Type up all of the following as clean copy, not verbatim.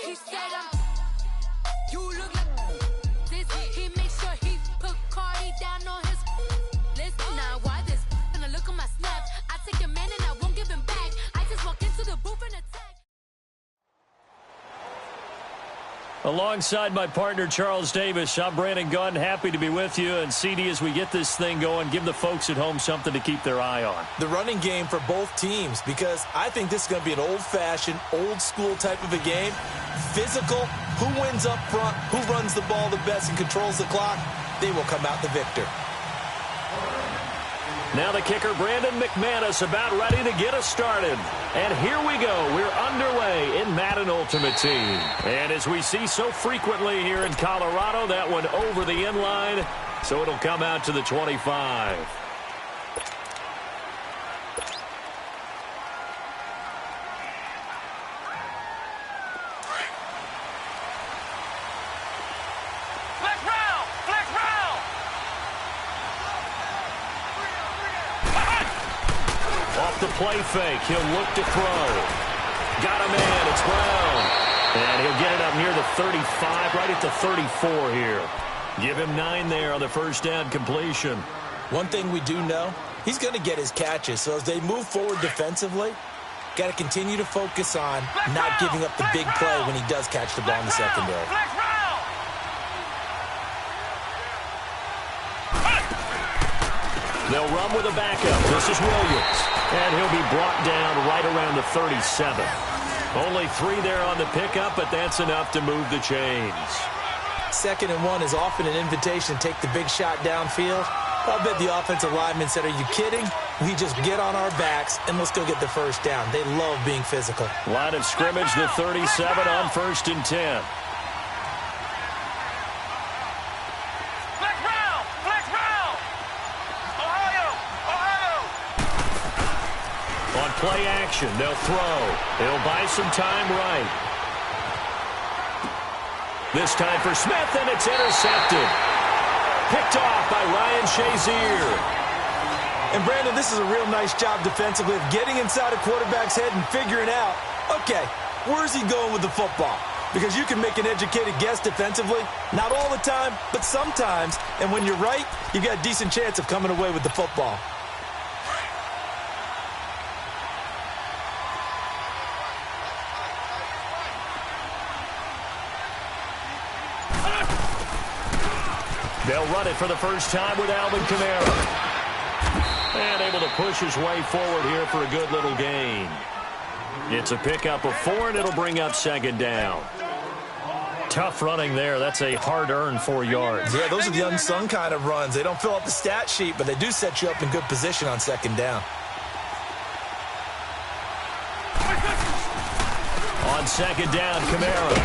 He said, you look like this. He makes sure he put Cardi down on his list. Now why this? Gonna look at my snaps. I take your man and I won't give him back. I just walk into the booth and attack. Alongside my partner, Charles Davis, I'm Brandon Gunn. Happy to be with you. And, CD, as we get this thing going, give the folks at home something to keep their eye on. The running game for both teams, because I think this is going to be an old-fashioned, old-school type of a game. Physical, who wins up front, who runs the ball the best and controls the clock, they will come out the victor. Now the kicker, Brandon McManus, about ready to get us started. And here we go. We're underway in Madden Ultimate Team. And as we see so frequently here in Colorado, that one over the end line, so it'll come out to the 25. The play fake. He'll look to throw. Got a man. It's Brown. And he'll get it up near the 35, right at the 34 here. Give him 9 there on the first down completion. One thing we do know, he's going to get his catches. So as they move forward defensively, got to continue to focus on not giving up the big play when he does catch the ball in the secondary. They'll run with a backup. This is Williams. And he'll be brought down right around the 37. Only 3 there on the pickup, but that's enough to move the chains. 2nd and 1 is often an invitation to take the big shot downfield. I bet the offensive lineman said, are you kidding? We just get on our backs and let's go get the first down. They love being physical. Line of scrimmage, the 37 on 1st and 10. Play action. They'll throw. It'll buy some time right. This time for Smith, and it's intercepted. Picked off by Ryan Shazier. And, Brandon, this is a real nice job defensively of getting inside a quarterback's head and figuring out, okay, where's he going with the football? Because you can make an educated guess defensively. Not all the time, but sometimes. And when you're right, you've got a decent chance of coming away with the football. They'll run it for the first time with Alvin Kamara. And able to push his way forward here for a good little gain. It's a pickup of 4, and it'll bring up 2nd down. Tough running there. That's a hard-earned 4 yards. Yeah, those are the unsung kind of runs. They don't fill out the stat sheet, but they do set you up in good position on 2nd down. On 2nd down, Kamara.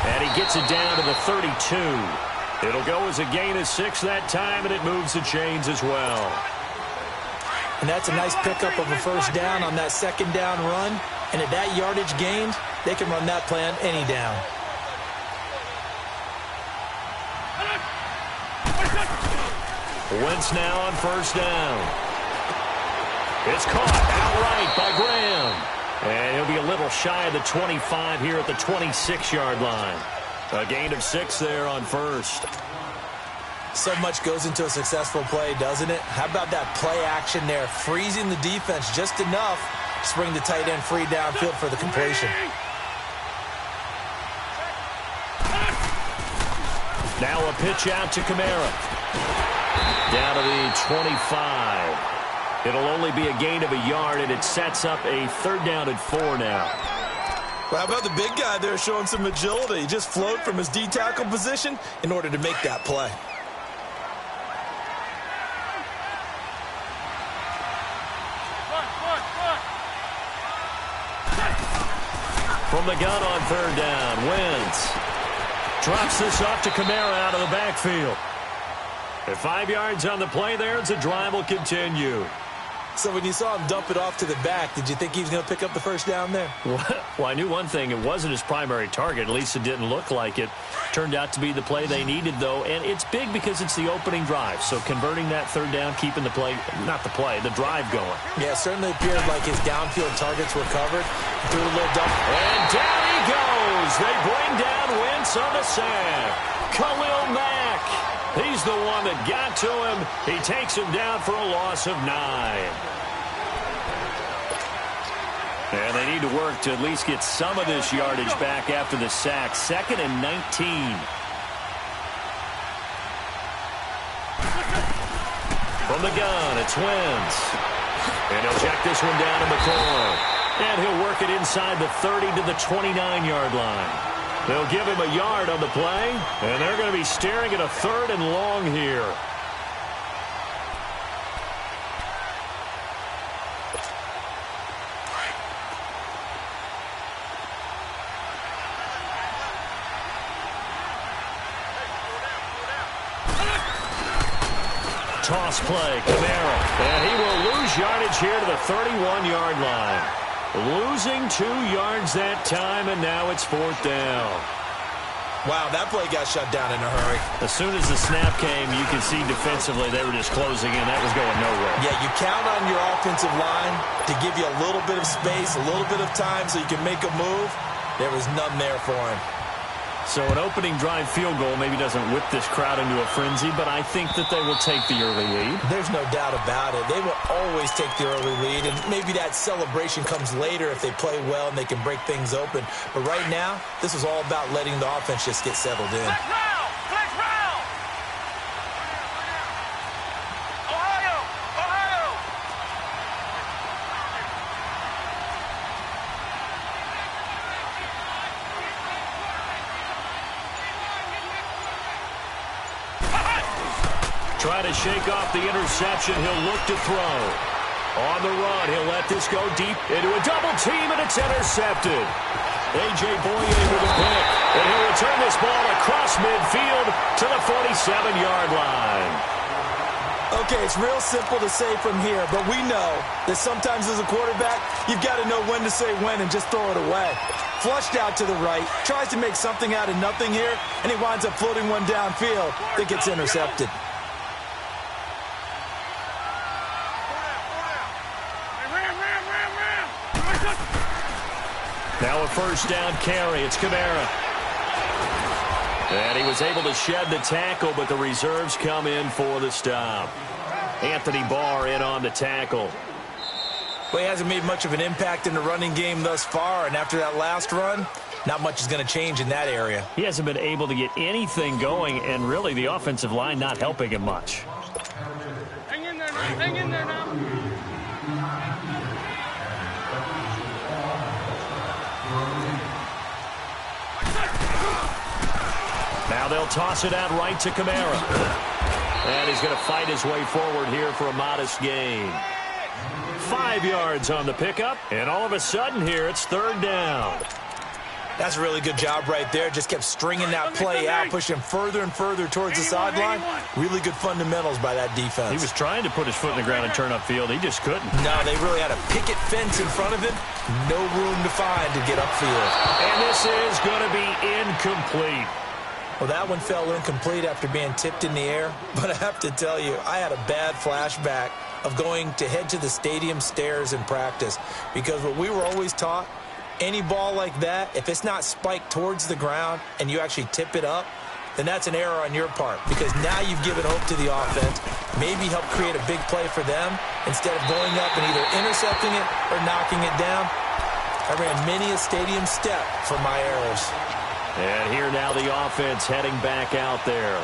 And he gets it down to the 32. It'll go as a gain of 6 that time, and it moves the chains as well. And that's a nice pickup of a first down on that 2nd down run. And at that yardage gained, they can run that play on any down. Wentz now on 1st down. It's caught outright by Graham. And he'll be a little shy of the 25 here at the 26-yard line. A gain of 6 there on 1st. So much goes into a successful play, doesn't it? How about that play action there? Freezing the defense just enough to bring the tight end free downfield for the completion. Now a pitch out to Kamara. Down to the 25. It'll only be a gain of a yard, and it sets up a 3rd down and 4 now. Well, how about the big guy there showing some agility? He just flowed from his D-tackle position in order to make that play. From the gun on 3rd down, Wentz drops this off to Kamara out of the backfield. At 5 yards on the play there, as the drive will continue. So when you saw him dump it off to the back, did you think he was going to pick up the first down there? Well, I knew one thing. It wasn't his primary target. At least it didn't look like it. Turned out to be the play they needed, though. And it's big because it's the opening drive. So converting that 3rd down, keeping the play, not the play, the drive going. Yeah, it certainly appeared like his downfield targets were covered. Threw a little dump. And down he Max on the sack. Khalil Mack. He's the one that got to him. He takes him down for a loss of 9. And they need to work to at least get some of this yardage back after the sack. 2nd and 19. From the gun, it's Wentz. And he'll check this one down to McCoy. And he'll work it inside the 30 to the 29-yard line. They'll give him a yard on the play, and they're going to be staring at a 3rd and long here. Toss play, Kamara. And he will lose yardage here to the 31-yard line. Losing 2 yards that time, and now it's 4th down. Wow, that play got shut down in a hurry. As soon as the snap came, you can see defensively they were just closing in. That was going nowhere. Yeah, you count on your offensive line to give you a little bit of space, a little bit of time so you can make a move. There was none there for him. So an opening drive field goal maybe doesn't whip this crowd into a frenzy, but I think that they will take the early lead. There's no doubt about it. They will always take the early lead, and maybe that celebration comes later if they play well and they can break things open. But right now, this is all about letting the offense just get settled in. Try to shake off the interception. He'll look to throw. On the run, he'll let this go deep into a double team, and it's intercepted. A.J. Boye with a pick, and he'll return this ball across midfield to the 47-yard line. Okay, it's real simple to say from here, but we know that sometimes as a quarterback, you've got to know when to say when and just throw it away. Flushed out to the right, tries to make something out of nothing here, and he winds up floating one downfield that gets intercepted. Now a 1st down carry. It's Kamara. And he was able to shed the tackle, but the reserves come in for the stop. Anthony Barr in on the tackle. Well, he hasn't made much of an impact in the running game thus far, and after that last run, not much is going to change in that area. He hasn't been able to get anything going, and really the offensive line not helping him much. Hang in there now. Hang in there now. Now they'll toss it out right to Kamara. And he's going to fight his way forward here for a modest gain. 5 yards on the pickup, and all of a sudden here it's 3rd down. That's a really good job right there. Just kept stringing that play out, pushing further and further towards the sideline. Really good fundamentals by that defense. He was trying to put his foot in the ground and turn upfield. He just couldn't. No, they really had a picket fence in front of him. No room to find to get upfield. And this is going to be incomplete. Well, that one fell incomplete after being tipped in the air. But I have to tell you, I had a bad flashback of going to head to the stadium stairs in practice. Because what we were always taught, any ball like that, if it's not spiked towards the ground and you actually tip it up, then that's an error on your part. Because now you've given hope to the offense, maybe help create a big play for them instead of going up and either intercepting it or knocking it down. I ran many a stadium step for my errors. And here now the offense heading back out there.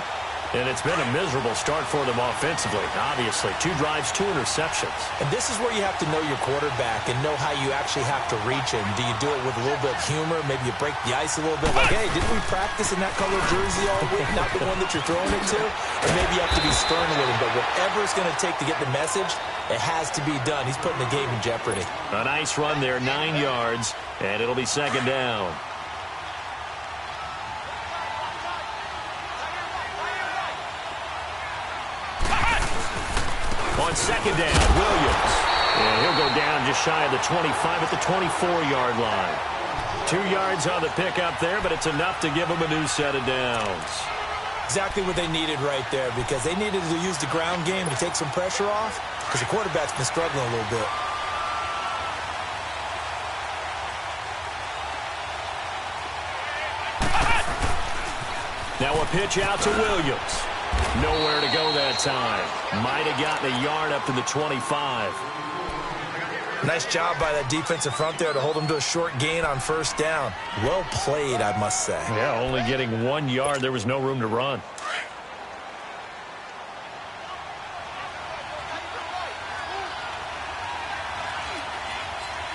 And it's been a miserable start for them offensively, obviously. 2 drives, 2 interceptions. And this is where you have to know your quarterback and know how you actually have to reach him. Do you do it with a little bit of humor? Maybe you break the ice a little bit. Like, hey, didn't we practice in that color jersey all week? Not the one that you're throwing it to? Or maybe you have to be stern with him. But whatever it's going to take to get the message, it has to be done. He's putting the game in jeopardy. A nice run there, 9 yards, and it'll be 2nd down. On 2nd down, Williams. And he'll go down just shy of the 25 at the 24-yard line. 2 yards on the pickup there, but it's enough to give them a new set of downs. Exactly what they needed right there, because they needed to use the ground game to take some pressure off, because the quarterback's been struggling a little bit. Now a pitch out to Williams. Nowhere to go that time. Might have gotten a yard up to the 25. Nice job by that defensive front there to hold him to a short gain on first down. Well played, I must say. Yeah, only getting 1 yard. There was no room to run.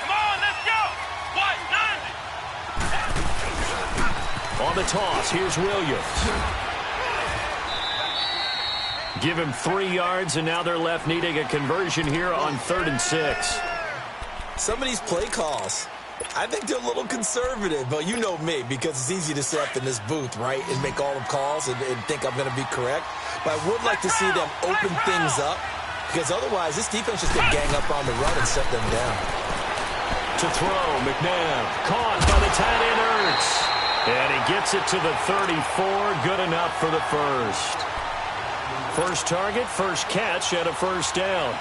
Come on, let's go. What? 90. On the toss, here's Williams. Give him 3 yards, and now they're left needing a conversion here on 3rd and 6. Some of these play calls, I think they're a little conservative, but you know me, because it's easy to sit up in this booth, right, and make all the calls and think I'm going to be correct. But I would like to see them open things up, because otherwise this defense just get gang up on the run and set them down. To throw, McNabb, caught by the tight end Ertz. And he gets it to the 34, good enough for the first. First target, first catch, and a first down.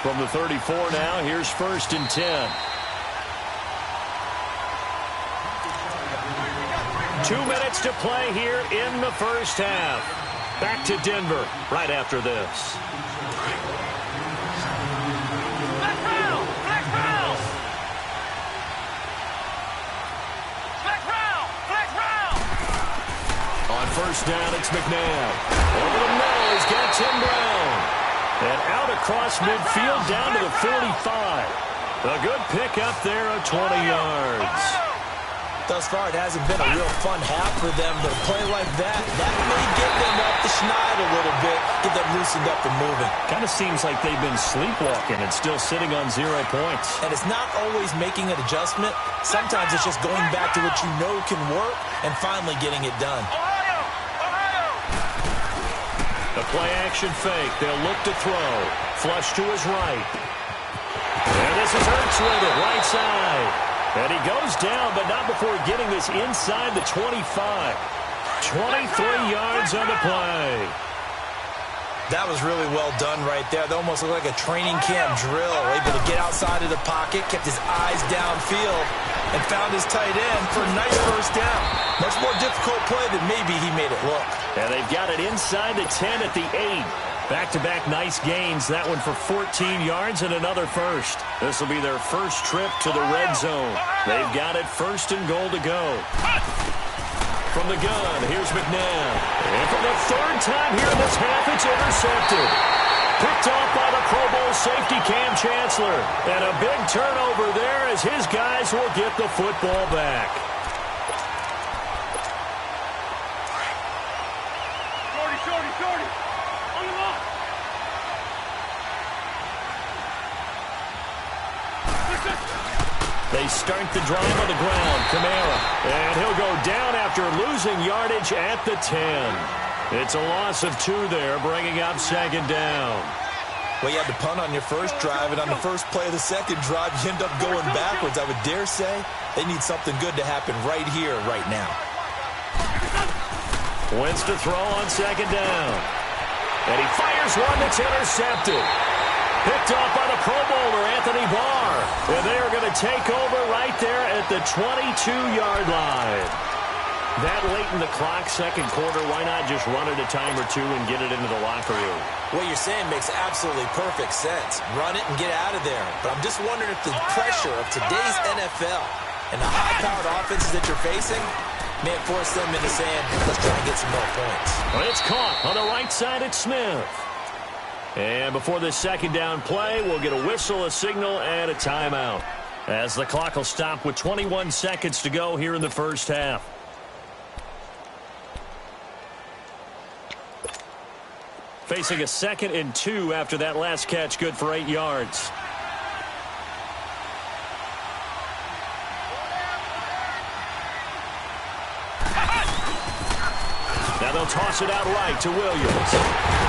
From the 34 now, here's 1st and 10. 2 minutes to play here in the first half. Back to Denver right after this. Flex round. Flex round. Flex round. Flex round. On first down, it's McNabb. Over the middle, he's got Tim Brown. And out across midfield down to the 45. A good pickup there of 20 yards. Thus far, it hasn't been a real fun half for them, but a play like that may get them off the schneid a little bit, get them loosened up and moving. Kind of seems like they've been sleepwalking and still sitting on 0 points. And it's not always making an adjustment. Sometimes it's just going back to what you know can work and finally getting it done. The play-action fake. They'll look to throw. Flush to his right. And this is Ertz with it, right side. And he goes down, but not before getting this inside the 25. 23 yards on the play. That was really well done right there. That almost looked like a training camp drill. Able to get outside of the pocket, kept his eyes downfield, and found his tight end for a nice first down. Much more difficult play than maybe he made it look. And they've got it inside the 10 at the 8. Back-to-back nice gains. That one for 14 yards and another first. This will be their first trip to the red zone. They've got it 1st and goal to go. From the gun, here's McNabb. And for the 3rd time here in this half, it's intercepted. Picked off by the Pro Bowl safety Cam Chancellor. And a big turnover there as his guys will get the football back. Shorty. On the line. They start the drive on the ground. Kamara. And he'll go down after losing yardage at the 10. It's a loss of 2 there, bringing up 2nd down. Well, you had to punt on your first drive, and on the first play of the second drive, you end up going backwards. I would dare say they need something good to happen right here, right now. Wentz to throw on 2nd down. And he fires one that's intercepted. Picked off by the Pro Bowler, Anthony Barr. And they are going to take over right there at the 22-yard line. That late in the clock, second quarter, why not just run it a time or two and get it into the locker room? What you're saying makes absolutely perfect sense. Run it and get out of there. But I'm just wondering if the pressure of today's NFL and the high-powered offenses that you're facing may force them into saying, let's try and get some more points. Well, it's caught on the right side at Smith. And before this 2nd down play, we'll get a whistle, a signal, and a timeout. As the clock will stop with 21 seconds to go here in the first half. Facing a 2nd and 2 after that last catch, good for 8 yards. Now they'll toss it out right to Williams.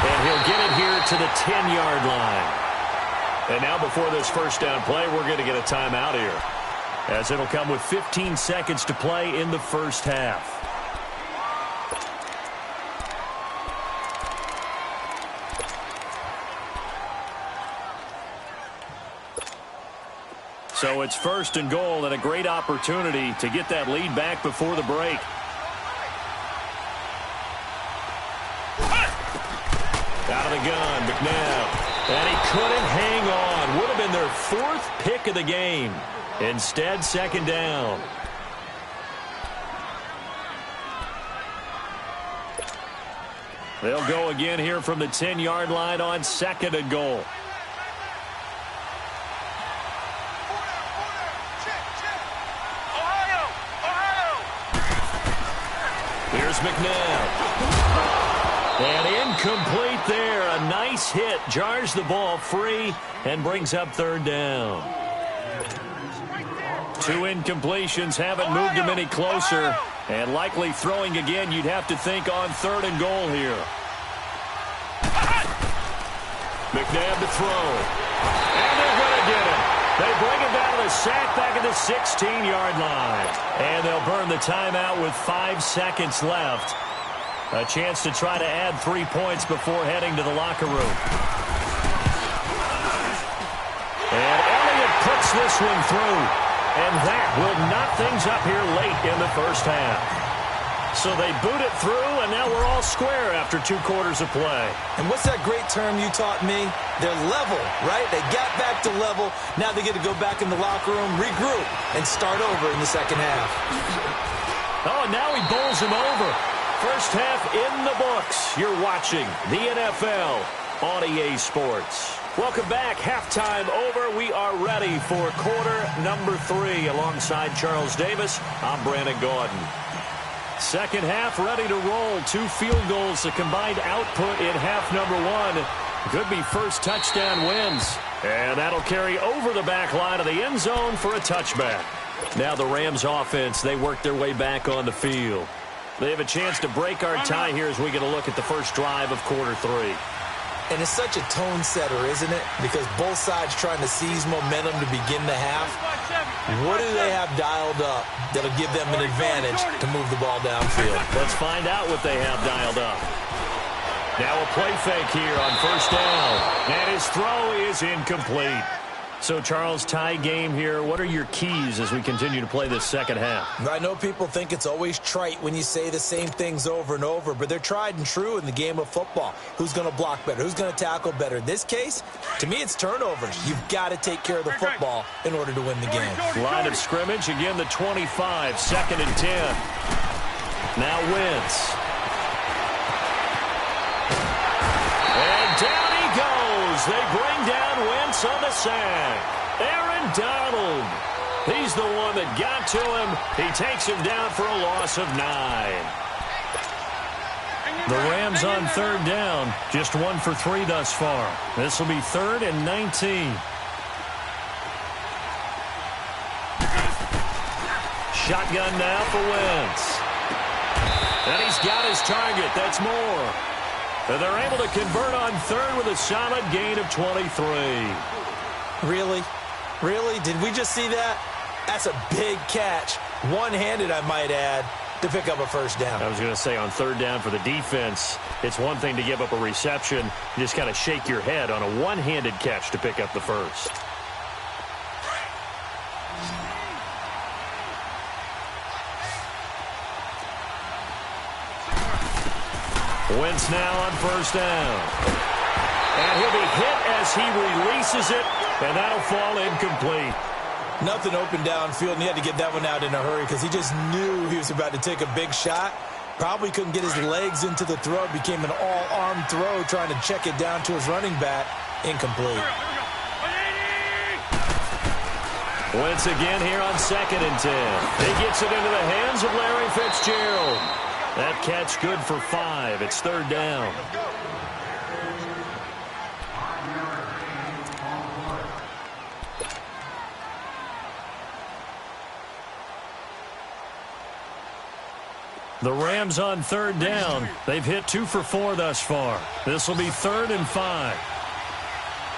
And he'll get it here to the 10-yard line. And now before this first down play, we're going to get a timeout here, as it'll come with 15 seconds to play in the first half. So it's 1st and goal, and a great opportunity to get that lead back before the break. the gun. McNabb. And he couldn't hang on. Would have been their 4th pick of the game. Instead, 2nd down. They'll go again here from the 10-yard line on 2nd and goal. Here's McNabb. And incomplete there. A nice hit. Jars the ball free and brings up 3rd down. 2 incompletions haven't moved him any closer. And likely throwing again, you'd have to think on 3rd and goal here. McNabb to throw. And they're going to get him. They bring him down to the sack back at the 16-yard line. And they'll burn the timeout with 5 seconds left. A chance to try to add 3 points before heading to the locker room. And Elliott puts this one through. And that will knock things up here late in the first half. So they boot it through, and now we're all square after 2 quarters of play. And what's that great term you taught me? They're level, right? They got back to level. Now they get to go back in the locker room, regroup, and start over in the second half. Oh, and now he bowls him over. First half in the books. You're watching the NFL on EA Sports. Welcome back. Halftime over. We are ready for quarter number 3. Alongside Charles Davis, I'm Brandon Gaudin. Second half ready to roll. 2 field goals, the combined output in half number 1. Could be first touchdown wins. And that'll carry over the back line of the end zone for a touchback. Now the Rams offense, they work their way back on the field. They have a chance to break our tie here as we get a look at the first drive of quarter 3. And it's such a tone setter, isn't it? Because both sides trying to seize momentum to begin the half. What do they have dialed up that'll give them an advantage to move the ball downfield? Let's find out what they have dialed up. Now a play fake here on first down. And his throw is incomplete. So, Charles, tie game here. What are your keys as we continue to play this second half? I know people think it's always trite when you say the same things over and over, but they're tried and true in the game of football. Who's going to block better? Who's going to tackle better? In this case, to me, it's turnovers. You've got to take care of the football in order to win the game. Line of scrimmage, again, the 25, 2nd and 10. Now Wentz. And down he goes. They bring down Wentz on the sack. Aaron Donald. He's the one that got to him. He takes him down for a loss of 9. The Rams on 3rd down. Just 1 for 3 thus far. This will be 3rd and 19. Shotgun now for Wentz. And he's got his target. That's more. And they're able to convert on 3rd with a solid gain of 23. Really? Really? Did we just see that? That's a big catch. One-handed, I might add, to pick up a first down. I was going to say on 3rd down for the defense, it's one thing to give up a reception. You just kind of shake your head on a one-handed catch to pick up the first. Wentz now on first down. And he'll be hit as he releases it, and that'll fall incomplete. Nothing open downfield, and he had to get that one out in a hurry because he just knew he was about to take a big shot. Probably couldn't get his legs into the throw. It became an all-arm throw trying to check it down to his running back. Incomplete. Wentz again here on 2nd and 10. He gets it into the hands of Larry Fitzgerald. That catch good for 5. It's 3rd down. The Rams on 3rd down. They've hit 2 for 4 thus far. This will be 3rd and 5.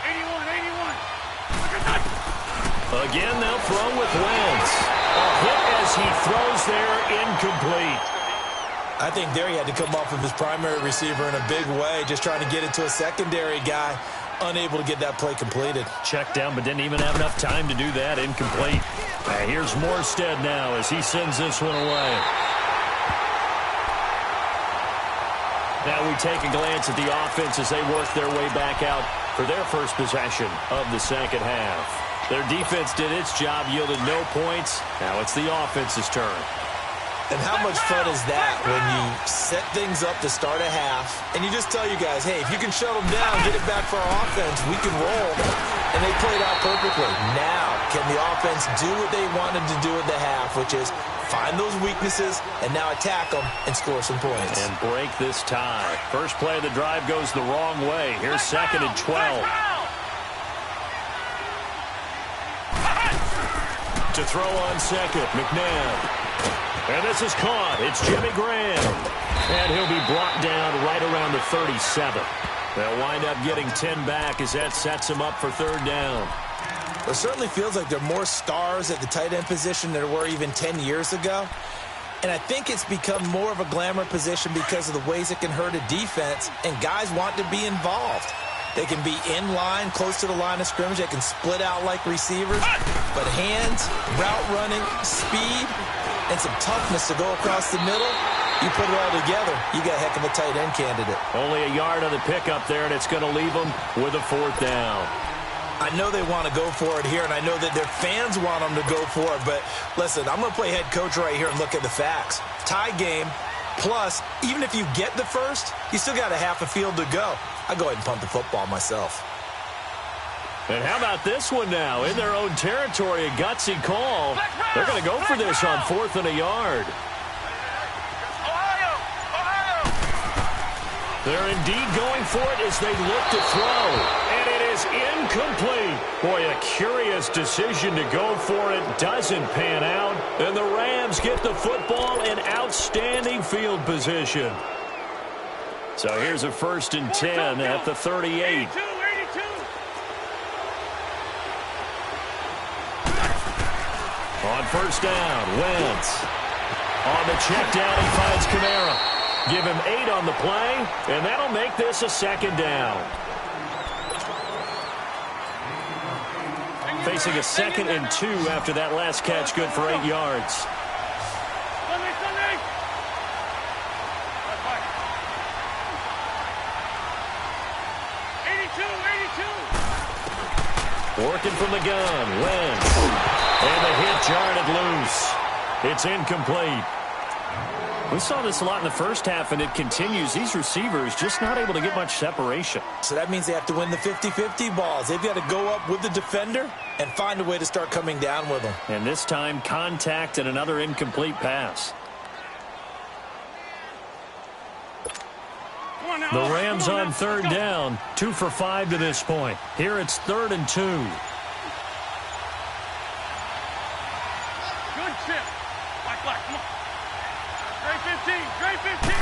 81. Again, they'll throw with Wentz. A hit as he throws there, incomplete. I think there he had to come off of his primary receiver in a big way, just trying to get it to a secondary guy, unable to get that play completed. Checked down, but didn't even have enough time to do that. Incomplete. Here's Morstead now as he sends this one away. Now we take a glance at the offense as they work their way back out for their first possession of the second half. Their defense did its job, yielded no points. Now it's the offense's turn. And how much fun is that when you set things up to start a half and you just tell you guys, hey, if you can shut them down, get it back for our offense, we can roll. And they played out perfectly. Now, can the offense do what they wanted to do at the half, which is find those weaknesses and now attack them and score some points. And break this tie. First play of the drive goes the wrong way. Here's 2nd and 12. To throw on second, McNabb. And this is caught. It's Jimmy Graham. And he'll be brought down right around the 37. They'll wind up getting 10 back as that sets him up for 3rd down. It certainly feels like there are more stars at the tight end position than there were even 10 years ago. And I think it's become more of a glamour position because of the ways it can hurt a defense, and guys want to be involved. They can be in line, close to the line of scrimmage. They can split out like receivers. But hands, route running, speed, and some toughness to go across the middle, you put it all together, you got a heck of a tight end candidate. Only a yard on the pickup there, and it's going to leave them with a 4th down. I know they want to go for it here, and I know that their fans want them to go for it. But listen, I'm going to play head coach right here and look at the facts. Tie game, plus, even if you get the first, you still got a half a field to go. I go ahead and punt the football myself. And how about this one now? In their own territory, a gutsy call. They're going to go for this on 4th and a yard. They're indeed going for it as they look to throw. And it is incomplete. Boy, a curious decision to go for it. Doesn't pan out. And the Rams get the football in outstanding field position. So here's a 1st and 10 at the 38. On 1st down, Wentz. On the check down, he finds Kamara. Give him 8 on the play, and that'll make this a 2nd down. Facing a 2nd and 2 after that last catch, good for 8 yards. Working from the gun, Wentz. And the hit jarred loose. It's incomplete. We saw this a lot in the first half, and it continues. These receivers just not able to get much separation. So that means they have to win the 50-50 balls. They've got to go up with the defender and find a way to start coming down with them. And this time, contact and another incomplete pass. The Rams on 3rd down, 2 for 5 to this point. Here it's 3rd and 2. Good chip. Black, come on. Great 15, great 15.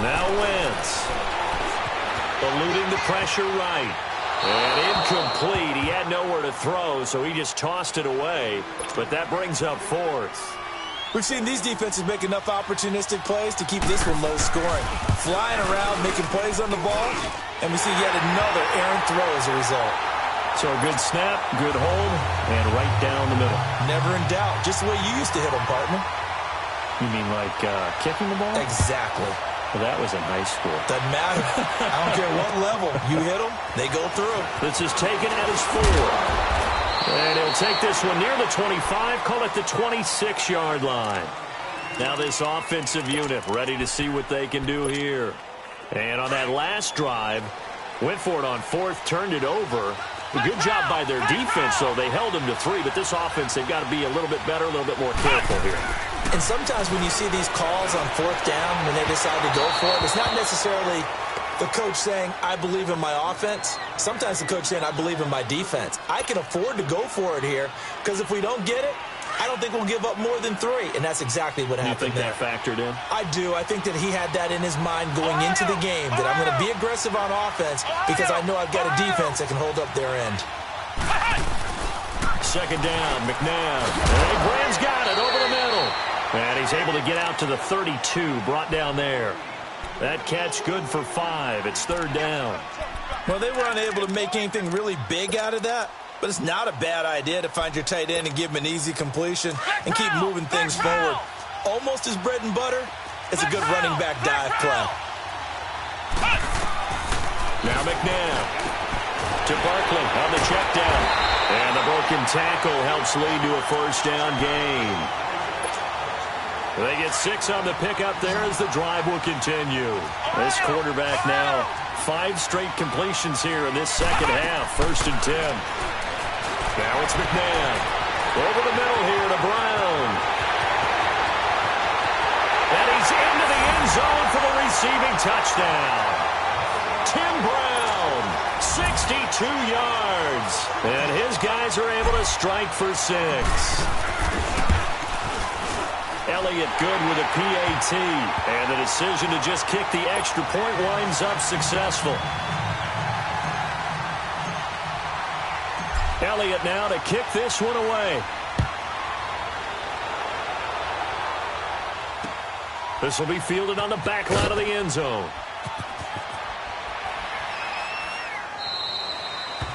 Now Wentz. Eluding the pressure right. And incomplete. He had nowhere to throw, so he just tossed it away. But that brings up 4th. We've seen these defenses make enough opportunistic plays to keep this one low scoring. Flying around, making plays on the ball, and we see yet another errant throw as a result. So a good snap, good hold, and right down the middle. Never in doubt. Just the way you used to hit them, partner. You mean like kicking the ball? Exactly. Well, that was in high school. Doesn't matter. I don't care what level. You hit them, they go through. This is taken at his 4. And he'll take this one near the 25, call it the 26-yard line. Now this offensive unit ready to see what they can do here. And on that last drive, went for it on 4th, turned it over. A good job by their defense, though. They held them to 3, but this offense, they've got to be a little bit better, a little bit more careful here. And sometimes when you see these calls on 4th down, when they decide to go for it, it's not necessarily the coach saying, I believe in my offense. Sometimes the coach saying, I believe in my defense. I can afford to go for it here because if we don't get it, I don't think we'll give up more than 3. And that's exactly what happened there. You think that factored in? I do. I think that he had that in his mind going into the game, that I'm going to be aggressive on offense because I know I've got a defense that can hold up their end. 2nd down, McNabb. And Graham's got it over the middle. And he's able to get out to the 32, brought down there. That catch good for 5. It's 3rd down. Well, they were unable to make anything really big out of that, but it's not a bad idea to find your tight end and give him an easy completion and keep moving things forward. Almost his bread and butter, It's a good running back dive play. Now McNabb to Barkley on the check down. And the broken tackle helps lead to a first down gain. They get 6 on the pickup there as the drive will continue. This quarterback now 5 straight completions here in this second half. 1st and 10. Now it's McNabb. Over the middle here to Brown. And he's into the end zone for the receiving touchdown. Tim Brown, 62 yards. And his guys are able to strike for 6. Elliott good with a PAT. And the decision to just kick the extra point winds up successful. Elliott now to kick this one away. This will be fielded on the back line of the end zone.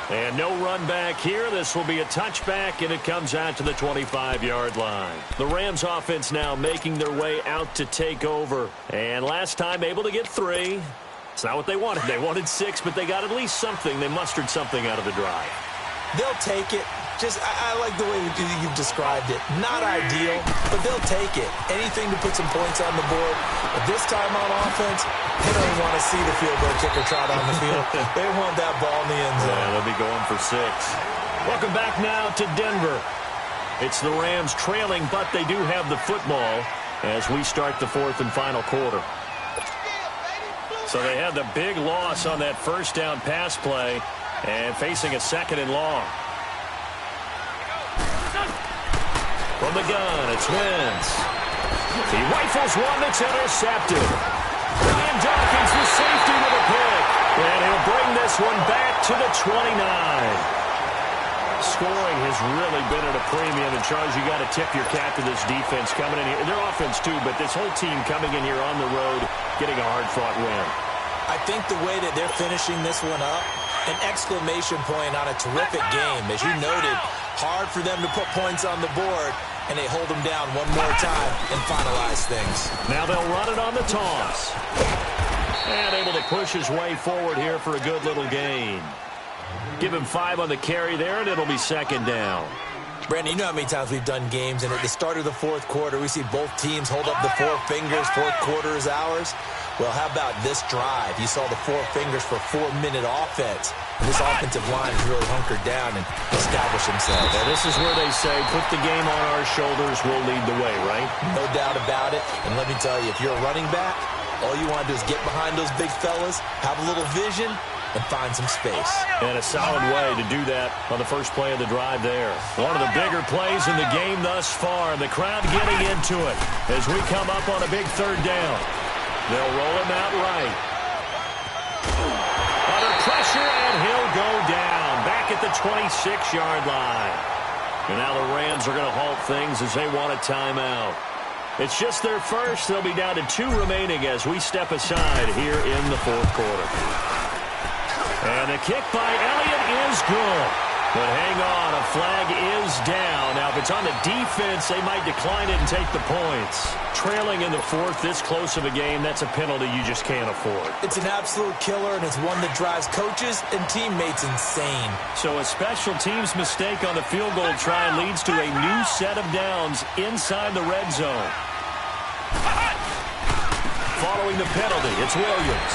And no run back here. This will be a touchback, and it comes out to the 25-yard line. The Rams offense now making their way out to take over. And last time able to get 3. It's not what they wanted. They wanted 6, but they got at least something. They mustered something out of the drive. They'll take it. I like the way you've described it. Not ideal, but they'll take it. Anything to put some points on the board. But this time on offense, they don't want to see the field goal kicker trot on the field. They want that ball in the end zone. Yeah, they'll be going for 6. Welcome back now to Denver. It's the Rams trailing, but they do have the football as we start the 4th and final quarter. So they had the big loss on that first down pass play and facing a 2nd and long. From the gun, it's Wentz. He rifles one that's intercepted. Brian Dawkins, the safety with a pick. And he'll bring this one back to the 29. Scoring has really been at a premium. And, Charles, you got to tip your cap to this defense coming in here. Their offense, too, but this whole team coming in here on the road, getting a hard-fought win. I think the way that they're finishing this one up, an exclamation point on a terrific game. As you noted, hard for them to put points on the board, and they hold them down one more time and finalize things. Now they'll run it on the toss. And able to push his way forward here for a good little gain. Give him 5 on the carry there, and it'll be 2nd down. Brandon, you know how many times we've done games, and at the start of the 4th quarter, we see both teams hold up the 4 fingers, 4th quarter is ours. Well, how about this drive? You saw the 4 fingers for 4-minute offense. And this offensive line has really hunkered down and established themselves. Yeah, this is where they say, put the game on our shoulders, we'll lead the way, right? No doubt about it. And let me tell you, if you're a running back, all you want to do is get behind those big fellas, have a little vision, and find some space. And a solid way to do that on the first play of the drive there. One of the bigger plays in the game thus far. The crowd getting into it as we come up on a big 3rd down. They'll roll him out right. Under pressure, and he'll go down. Back at the 26-yard line. And now the Rams are going to halt things as they want a timeout. It's just their first. They'll be down to 2 remaining as we step aside here in the 4th quarter. And the kick by Elliott is good. But hang on, a flag is down. Now, if it's on the defense, they might decline it and take the points. Trailing in the 4th, this close of a game, that's a penalty you just can't afford. It's an absolute killer, and it's one that drives coaches and teammates insane. So a special teams mistake on the field goal try leads to a new set of downs inside the red zone. Following the penalty, it's Williams.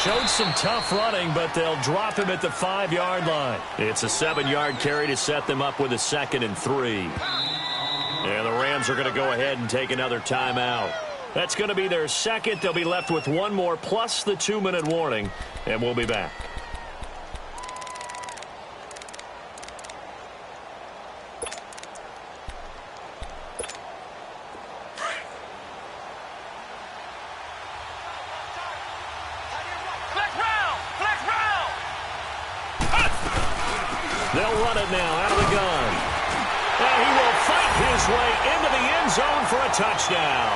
Showed some tough running, but they'll drop him at the 5-yard line. It's a 7-yard carry to set them up with a 2nd and 3. And the Rams are going to go ahead and take another timeout. That's going to be their 2nd. They'll be left with 1 more plus the 2-minute warning, and we'll be back. They'll run it now out of the gun. And he will fight his way into the end zone for a touchdown.